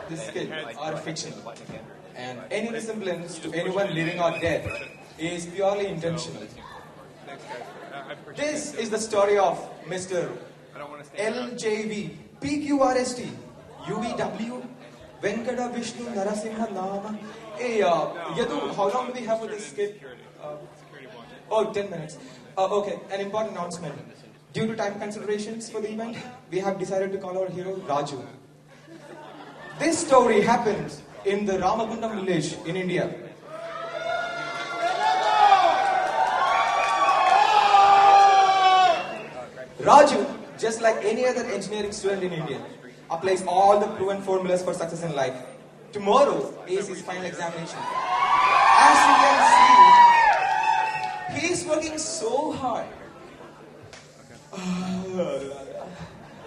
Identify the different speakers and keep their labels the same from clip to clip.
Speaker 1: this skit are fiction, and any resemblance to anyone living or dead is purely intentional. This is the story of Mr. LJV PQRST UVW Venkata Vishnu Narasimha Nama. Hey, Yadu, how long do we have for this skit? 10 minutes. Okay, an important announcement. Due to time considerations for the event, we have decided to call our hero Raju. This story happens in the Ramagundam village in India. Raju, just like any other engineering student in India, applies all the proven formulas for success in life. Tomorrow is his final examination. As you can see, he is working so hard.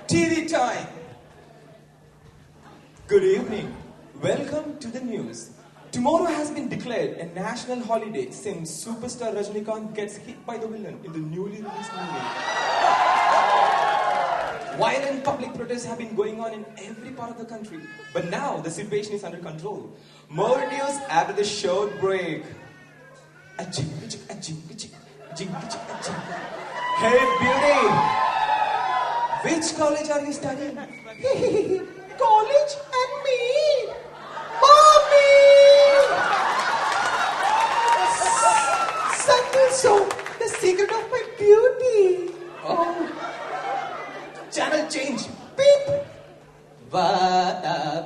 Speaker 1: TV time. Good evening. Welcome to the news. Tomorrow has been declared a national holiday since superstar Rajinikanth gets hit by the villain in the newly released movie. Violent public protests have been going on in every part of the country, but now the situation is under control. More news after the short break. Hey beauty, which college are you studying? College and me, mommy. Sunday show, the secret of my beauty. Oh. Channel change. Beep. Oh,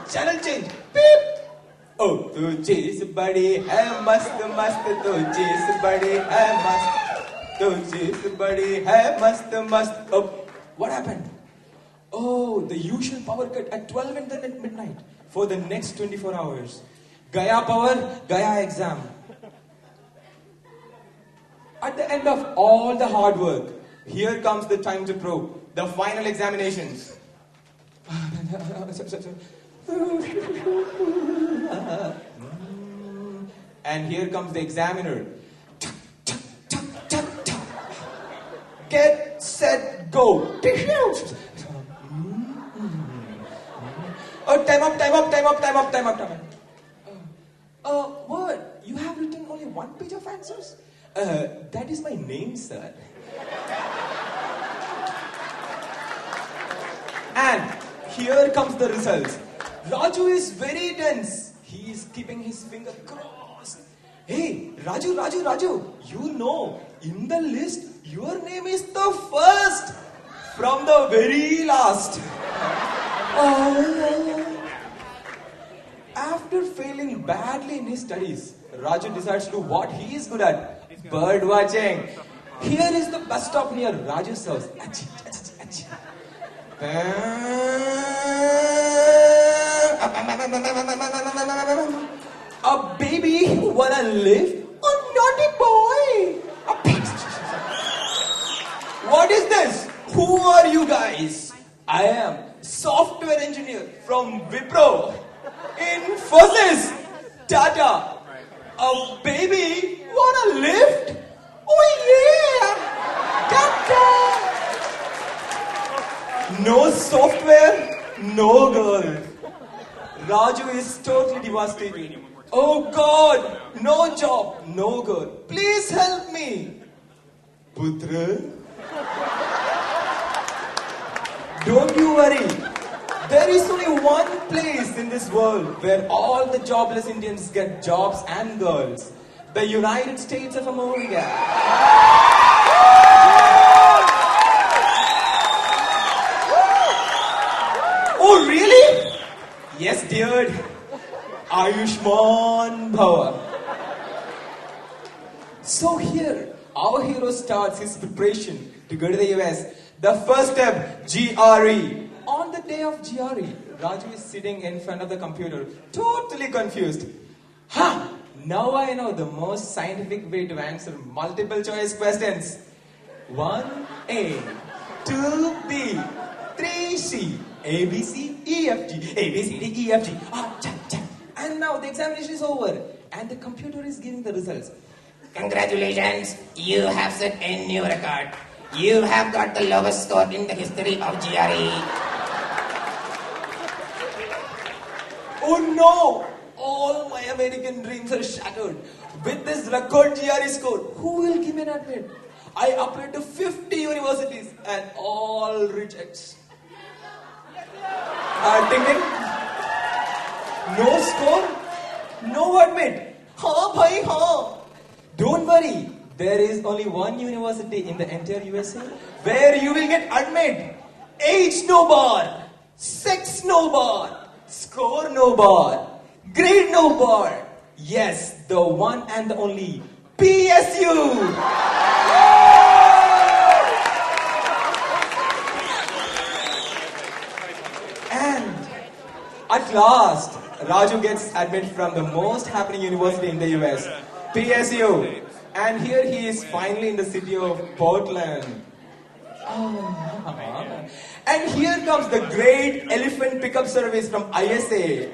Speaker 1: channel change. Beep. Oh, tu cheez badi hai mast mast, tu cheez badi hai mast, tu cheez badi hai mast mast. Oh, what happened? Oh, the usual power cut at 12 at midnight for the next 24 hours. Gaya power, Gaya exam. At the end of all the hard work, here comes the time to prove the final examinations. And here comes the examiner. Get, set, go. Oh, time up. What? You have written only one page of answers? That is my name, sir. And here comes the results. Raju is very tense. He is keeping his finger crossed. Hey, Raju, you know, in the list, your name is the first from the very last. After failing badly in his studies, Raju decides to do what he is good at. Bird watching. Here is the bus stop near Raju's house. A baby wanna live? Oh, naughty boy! What is this? Who are you guys? I am software engineer from Wipro. Infosys. Tata. A baby wanna lift? Oh yeah! Tata! No software, no girl. Raju is totally devastated. Oh God, no job, no girl. Please help me. Putra, don't you worry. There is only one place in this world where all the jobless Indians get jobs and girls. The United States of America. Oh, really? Yes, dear. Ayushman Bhava. So here, our hero starts his preparation to go to the US. The first step, GRE. On the day of GRE, Raju is sitting in front of the computer, totally confused. Now I know the most scientific way to answer multiple choice questions. 1A, 2B, 3C, ABC, EFG, ABCD, EFG. And now the examination is over and the computer is giving the results.
Speaker 2: Congratulations, you have set a new record. You have got the lowest score in the history of GRE.
Speaker 1: Oh no! All my American dreams are shattered. With this record GRE score, who will give me an admit? I applied to 50 universities and all rejects. Ding ding. No score? No admit. Ha bhai ha. Don't worry. There is only one university in the entire USA where you will get admit. Age no bar. Sex no bar. Score no bar. Grade no bar. Yes, the one and the only PSU. And at last, Raju gets admitted from the most happening university in the US, PSU. And here he is finally in the city of Portland. And here comes the great elephant pickup service from ISA.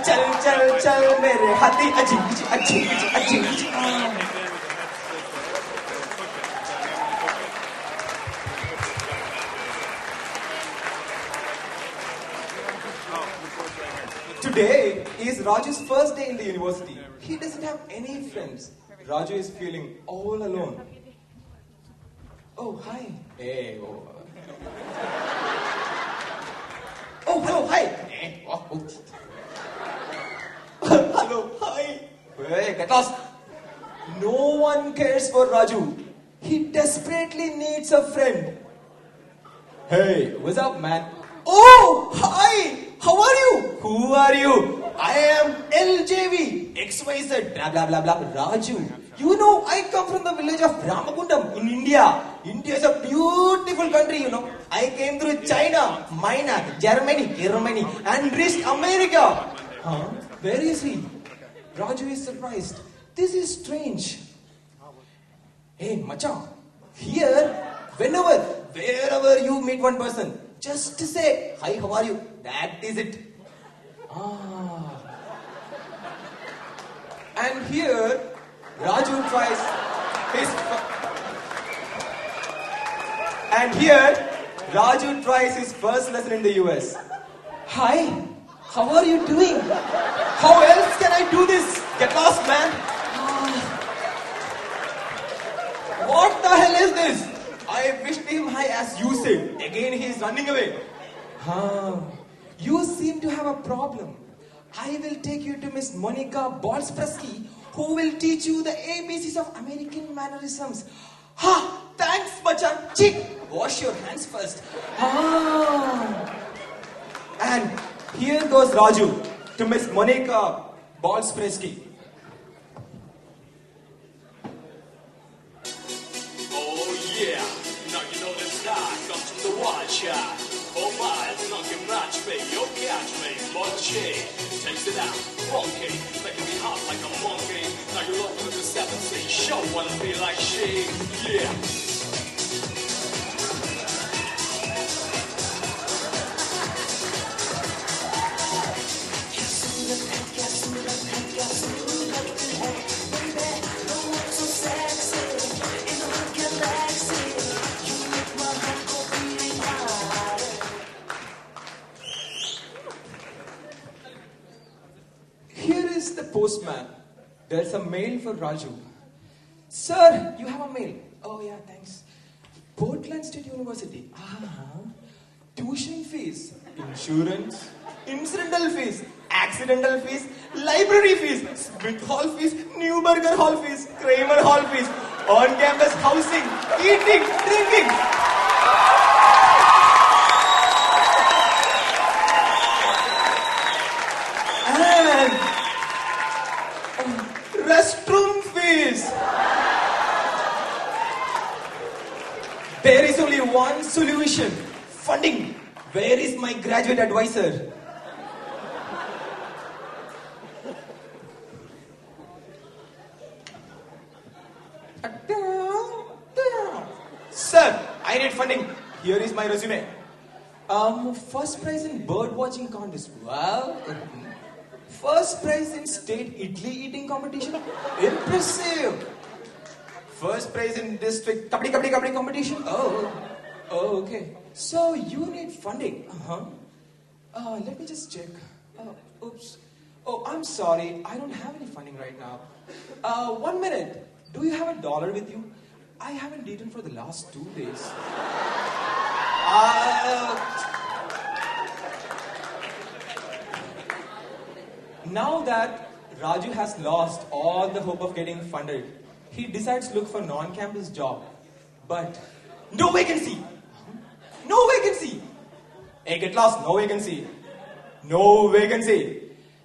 Speaker 1: Chal chal chal mere hathi ajij. Today is Raju's first day in the university. He doesn't have any friends. Raju is feeling all alone. Oh, hi. Hey, oh. Oh, hello, hi. Hey, oh, oh. Hello, hi. Hey, get lost. No one cares for Raju. He desperately needs a friend. Hey, what's up, man? Oh, hi. How are you? Who are you? I am LJV, XYZ, blah blah blah blah. Raju, you know I come from the village of Ramagundam in India. India is a beautiful country, you know. I came through China, Minor, Germany, and reached America. Huh? Where is he? Raju is surprised. This is strange. Hey, Macha, here, wherever you meet one person, just say, hi, how are you? That is it. And here, Raju tries his first lesson in the US. Hi, how are you doing? How else can I do this? Get lost, man. What the hell is this? I wished him hi as you said. Again he is running away. You seem to have a problem. I will take you to Miss Monica Bolspreski, who will teach you the ABCs of American mannerisms. Ha! Thanks, Machan. Chick, wash your hands first. And here goes Raju to Miss Monica Bolspreski.
Speaker 3: Oh yeah, now you know this guy comes from the wild shot. Oh my, not can match me, you catch me, Monchi. Takes it out, funky, making me hot like a monkey. Now you're up with the 7C, show wanna be like she, yeah.
Speaker 1: Postman. There's a mail for Raju. Sir, you have a mail. Oh yeah, thanks. Portland State University. Tuition fees, insurance, incidental fees, accidental fees, library fees, Smith Hall fees, Newberger Hall fees, Kramer Hall fees, on-campus housing, eating, drinking. And restroom fees. There is only one solution. Funding. Where is my graduate advisor? Sir, I need funding. Here is my resume. First prize in bird watching contest. Wow. First prize in state idli eating competition. Impressive. First prize in district kabaddi competition. Oh, okay. So you need funding. Let me just check. Oops. Oh, I'm sorry. I don't have any funding right now. 1 minute. Do you have $1 with you? I haven't eaten for the last 2 days. Now that Raju has lost all the hope of getting funded, he decides to look for non-campus job. But no vacancy! No vacancy! Hey, get lost, no vacancy. No vacancy.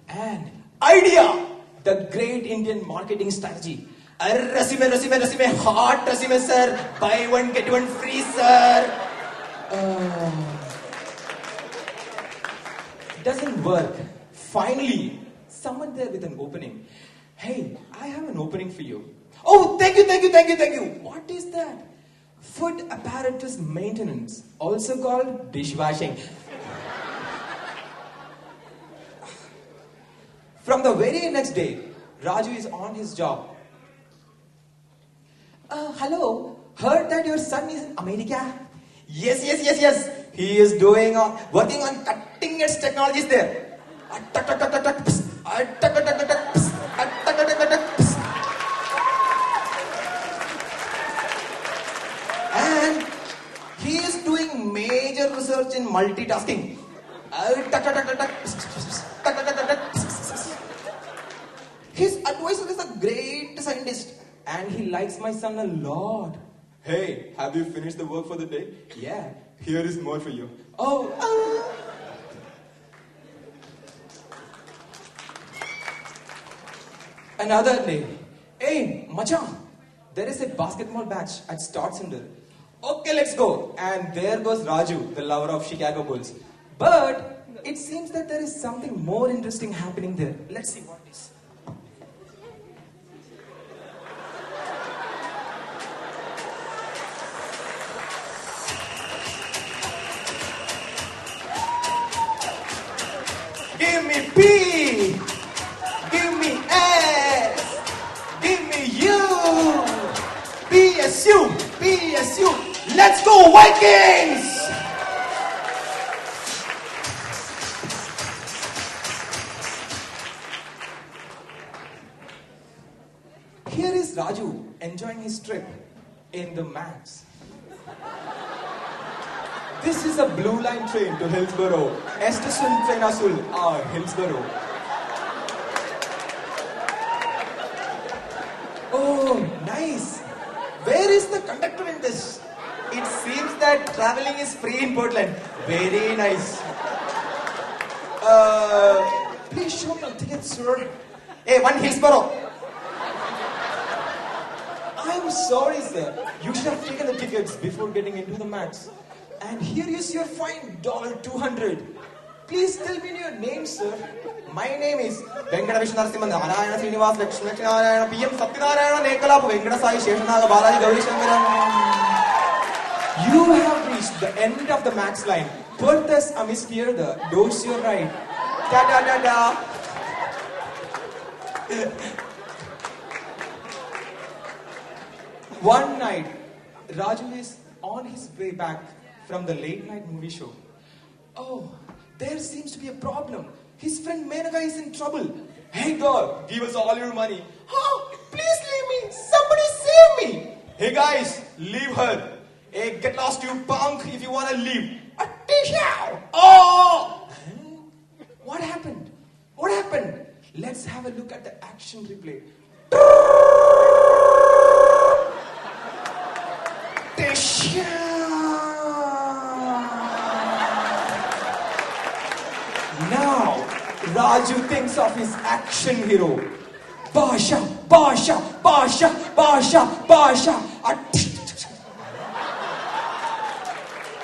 Speaker 1: And idea! The great Indian marketing strategy. Resume, hot resume, sir. Buy one, get one free, sir. Doesn't work. Finally, someone there with an opening. Hey, I have an opening for you. Oh, thank you. What is that? Food apparatus maintenance, also called dishwashing. From the very next day, Raju is on his job. Hello, heard that your son is in America? Yes. He is working on cutting edge technologies there. And he is doing major research in multitasking. His advisor is a great scientist and he likes my son a lot. Hey, have you finished the work for the day? Yeah, here is more for you. Another day. Hey, Machan, there is a basketball match at Start Center. Okay, let's go. And there goes Raju, the lover of Chicago Bulls. But it seems that there is something more interesting happening there. Let's see what it is. Give me P, give me S, give me U, PSU, let's go Vikings! Here is Raju enjoying his trip in the Max. This is a blue line train to Hillsborough. Station Train Azul, Hillsborough. Oh, nice. Where is the conductor in this? It seems that traveling is free in Portland. Very nice. Please show me your ticket, sir. Hey, one Hillsborough. I'm sorry, sir. You should have taken the tickets before getting into the Max. And here is your fine, $200. Please tell me your name, sir. My name is Venkata Vishnu Narasimhan, Narayana Srinivas, Lakshmi Narayana, PM Satyanarayana, Nekalapu, Venkata Sai, Sheshanaga, Balaji, Gauri Shankaran. You have reached the end of the Max line. Portas Amispierda, dose your right. Da. One night, Raju is on his way back from the late night movie show. Oh, there seems to be a problem. His friend Menaka is in trouble. Hey girl, give us all your money. Oh, please leave me. Somebody save me. Hey guys, leave her. Hey, get lost you punk if you want to leave. Atisha! Oh! What happened? Let's have a look at the action replay. Now, Raju thinks of his action hero. Basha.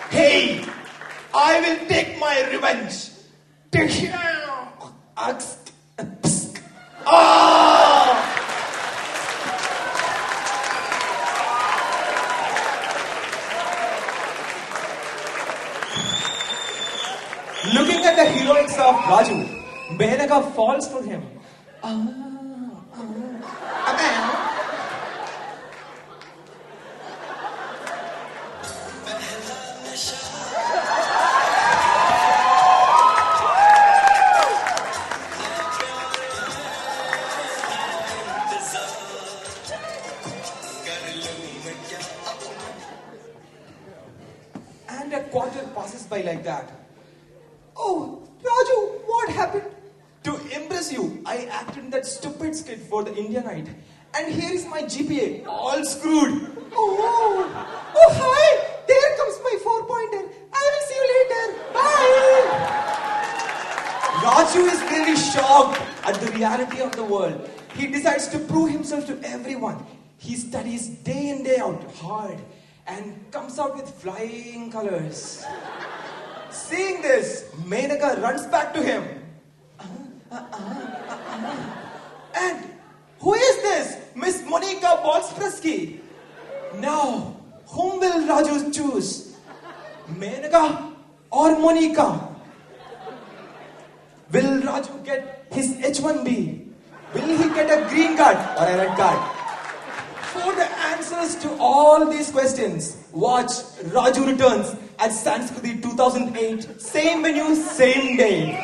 Speaker 1: Hey, I will take my revenge. Looking at the heroics of Raju, Menaka falls for him. And a quarter passes by like that. Oh, Raju, what happened? To impress you, I acted in that stupid skit for the India night. And here is my GPA, all screwed. Oh, hi, there comes my 4-pointer. I will see you later. Bye. Raju is really shocked at the reality of the world. He decides to prove himself to everyone. He studies day in, day out, hard, and comes out with flying colors. Seeing this, Menaka runs back to him. And who is this? Miss Monica Bolspreski. Now, whom will Raju choose? Menaka or Monica? Will Raju get his H1B? Will he get a green card or a red card? For the answers to all these questions, watch Raju Returns at Sanskriti 2008. Same venue, same day.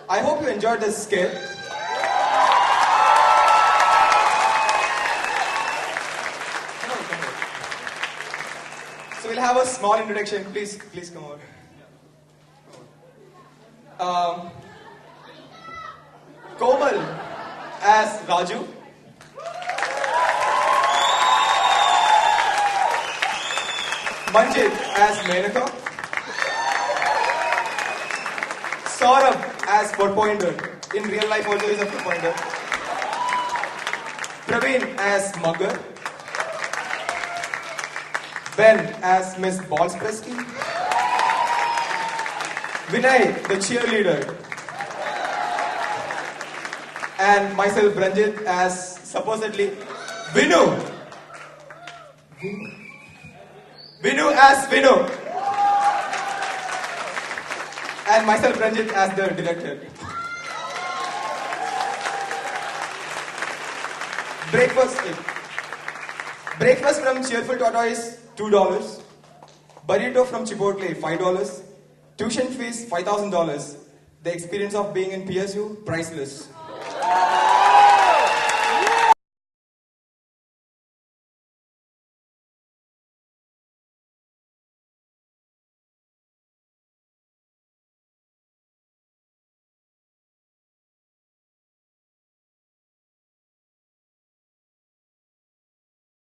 Speaker 1: I hope you enjoyed this skit. So we'll have a small introduction. Please come over. Komal as Raju. Manjit as Menaka. Saurabh as 4-pointer. In real life also is a 4-pointer. Praveen as Mugger. Ben as Miss Bolspreski. Vinay, the cheerleader. And myself, Ranjit, as supposedly Vinu. Vinu as Vinu. And myself, Ranjit, as the director. Breakfast from Cheerful Tortoise, $2. Burrito from Chipotle, $5. Tuition fees, $5,000. The experience of being in PSU, priceless.